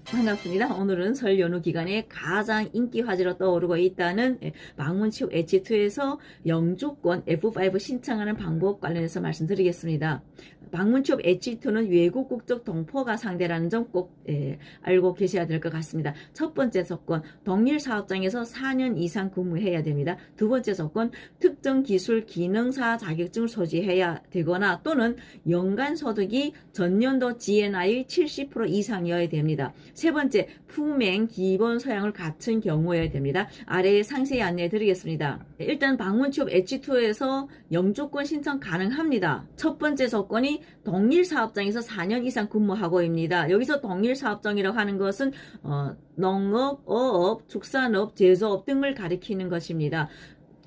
반갑습니다. 오늘은 설 연휴 기간에 가장 인기 화제로 떠오르고 있다는 방문 취업 H2에서 영주권 F5 신청하는 방법 관련해서 말씀드리겠습니다. 방문 취업 H2는 외국 국적 동포가 상대라는 점 꼭 알고 계셔야 될 것 같습니다. 첫 번째 조건, 동일 사업장에서 4년 이상 근무해야 됩니다. 두 번째 조건, 특정 기술 기능사 자격증을 소지해야 되거나 또는 연간 소득이 전년도 GNI의 70% 이상이어야 됩니다. 세 번째, 품행 기본 소양을 갖춘 경우여야 됩니다. 아래에 상세히 안내해 드리겠습니다. 일단 방문 취업 H2에서 영주권 신청 가능합니다. 첫 번째 조건이 동일 사업장에서 4년 이상 근무하고입니다. 여기서 동일 사업장이라고 하는 것은 농업, 어업, 축산업, 제조업 등을 가리키는 것입니다.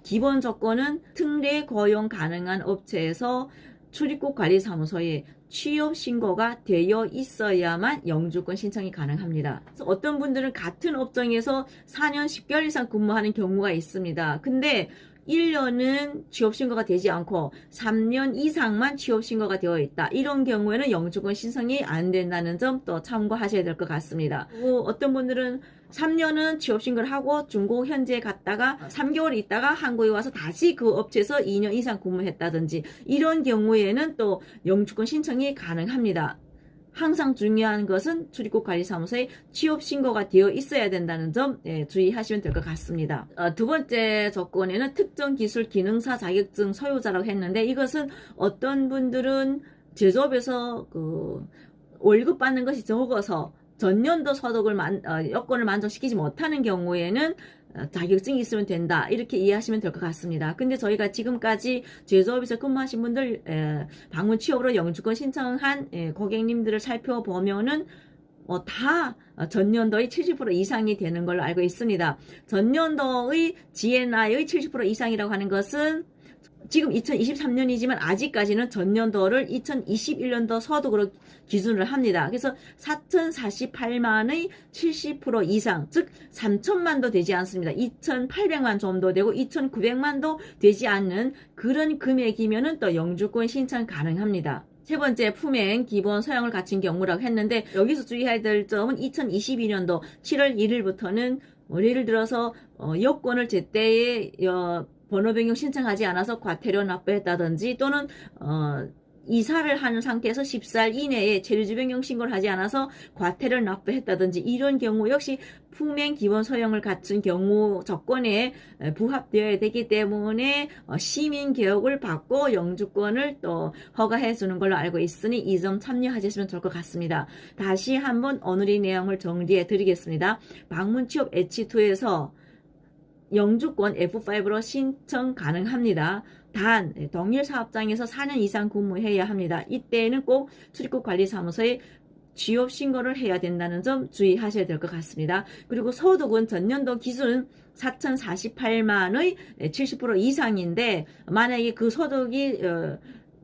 기본 조건은 특례 고용 가능한 업체에서 출입국 관리사무소에 취업 신고가 되어 있어야만 영주권 신청이 가능합니다. 어떤 분들은 같은 업종에서 4년 10개월 이상 근무하는 경우가 있습니다. 근데 1년은 취업신고가 되지 않고 3년 이상만 취업신고가 되어 있다. 이런 경우에는 영주권 신청이 안 된다는 점 또 참고하셔야 될 것 같습니다. 어떤 분들은 3년은 취업신고를 하고 중국 현지에 갔다가 3개월 있다가 한국에 와서 다시 그 업체에서 2년 이상 근무했다든지 이런 경우에는 또 영주권 신청이 가능합니다. 항상 중요한 것은 출입국 관리사무소에 취업 신고가 되어 있어야 된다는 점 주의하시면 될 것 같습니다. 두 번째 조건에는 특정 기술 기능사 자격증 소유자라고 했는데 이것은 어떤 분들은 제조업에서 월급 받는 것이 적어서 전년도 소득을 여건을 만족시키지 못하는 경우에는 자격증이 있으면 된다 이렇게 이해하시면 될 것 같습니다. 근데 저희가 지금까지 제조업에서 근무하신 분들 방문 취업으로 영주권 신청한 고객님들을 살펴보면은 다 전년도의 70% 이상이 되는 걸로 알고 있습니다. 전년도의 GNI의 70% 이상이라고 하는 것은 지금 2023년이지만 아직까지는 전년도를 2021년도 소득으로 기준을 합니다. 그래서 4,048만의 70% 이상, 즉 3천만도 되지 않습니다. 2,800만 정도 되고 2,900만도 되지 않는 그런 금액이면은 또 영주권 신청 가능합니다. 세 번째, 품행 기본 소양을 갖춘 경우라고 했는데 여기서 주의해야 될 점은 2022년도 7월 1일부터는 예를 들어서 여권을 제때에 번호 변경 신청하지 않아서 과태료 납부했다든지 또는 이사를 하는 상태에서 10살 이내에 체류지 변경 신고를 하지 않아서 과태료를 납부했다든지 이런 경우 역시 품행 기본 소양을 갖춘 경우 조건에 부합되어야 되기 때문에 시민 교육을 받고 영주권을 또 허가해 주는 걸로 알고 있으니 이 점 참여하셨으면 좋을 것 같습니다. 다시 한번 오늘의 내용을 정리해 드리겠습니다. 방문 취업 H2에서 영주권 F5로 신청 가능합니다. 단 동일 사업장에서 4년 이상 근무해야 합니다. 이때는 꼭 출입국 관리사무소에 취업 신고를 해야 된다는 점 주의하셔야 될 것 같습니다. 그리고 소득은 전년도 기준 4,048만의 70% 이상인데 만약에 그 소득이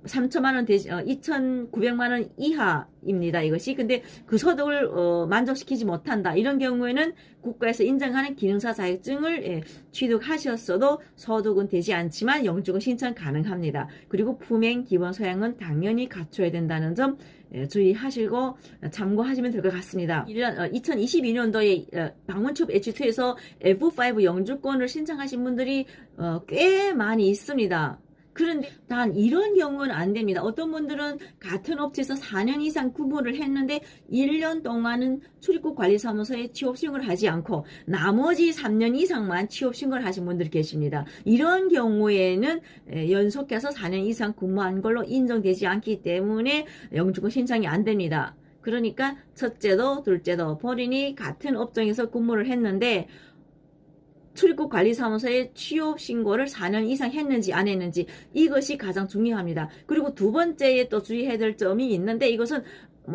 3천만원 되지, 2,900만원 이하입니다. 이것이. 근데 그 소득을, 만족시키지 못한다. 이런 경우에는 국가에서 인정하는 기능사 자격증을 취득하셨어도 소득은 되지 않지만 영주권 신청 가능합니다. 그리고 품행 기본 소양은 당연히 갖춰야 된다는 점 주의하시고 참고하시면 될 것 같습니다. 2022년도에 방문 취업 H2에서 F5 영주권을 신청하신 분들이 꽤 많이 있습니다. 그런데 단 이런 경우는 안 됩니다. 어떤 분들은 같은 업체에서 4년 이상 근무를 했는데 1년 동안은 출입국 관리사무소에 취업 신고를 하지 않고 나머지 3년 이상만 취업 신고를 하신 분들이 계십니다. 이런 경우에는 연속해서 4년 이상 근무한 걸로 인정되지 않기 때문에 영주권 신청이 안 됩니다. 그러니까 첫째도 둘째도 본인이 같은 업종에서 근무를 했는데 출입국 관리사무소에 취업 신고를 4년 이상 했는지 안 했는지 이것이 가장 중요합니다. 그리고 두 번째에 또 주의해야 될 점이 있는데 이것은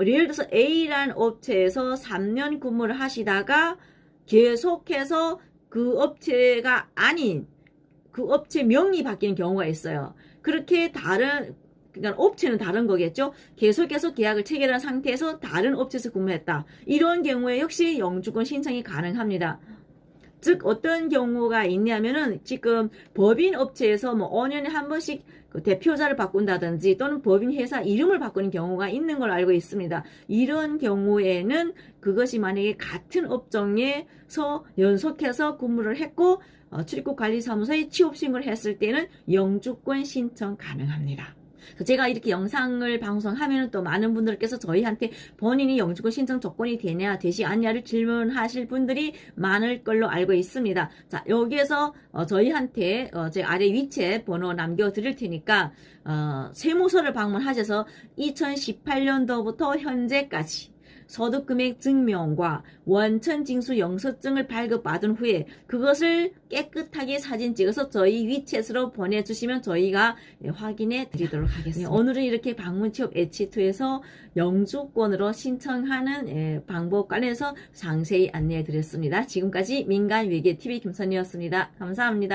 예를 들어서 A라는 업체에서 3년 근무를 하시다가 계속해서 그 업체가 아닌 그 업체 명이 바뀌는 경우가 있어요. 그렇게 그러니까 업체는 다른 거겠죠. 계속해서 계약을 체결한 상태에서 다른 업체에서 근무했다. 이런 경우에 역시 영주권 신청이 가능합니다. 즉 어떤 경우가 있냐면은 지금 법인 업체에서 5년에 한 번씩 그 대표자를 바꾼다든지 또는 법인 회사 이름을 바꾸는 경우가 있는 걸 알고 있습니다. 이런 경우에는 그것이 만약에 같은 업종에서 연속해서 근무를 했고 출입국 관리사무소에 취업 신고를 했을 때는 영주권 신청 가능합니다. 제가 이렇게 영상을 방송하면 또 많은 분들께서 저희한테 본인이 영주권 신청 조건이 되냐 되지 않냐를 질문하실 분들이 많을 걸로 알고 있습니다. 자, 여기에서 저희한테 제 아래 위치에 번호 남겨드릴 테니까 세무서를 방문하셔서 2018년도부터 현재까지 소득금액 증명과 원천징수 영수증을 발급받은 후에 그것을 깨끗하게 사진 찍어서 저희 위챗으로 보내주시면 저희가 확인해 드리도록 하겠습니다. 오늘은 이렇게 방문취업 H2에서 영주권으로 신청하는 방법 관련해서 상세히 안내해 드렸습니다. 지금까지 민간외계TV 김선희였습니다. 감사합니다.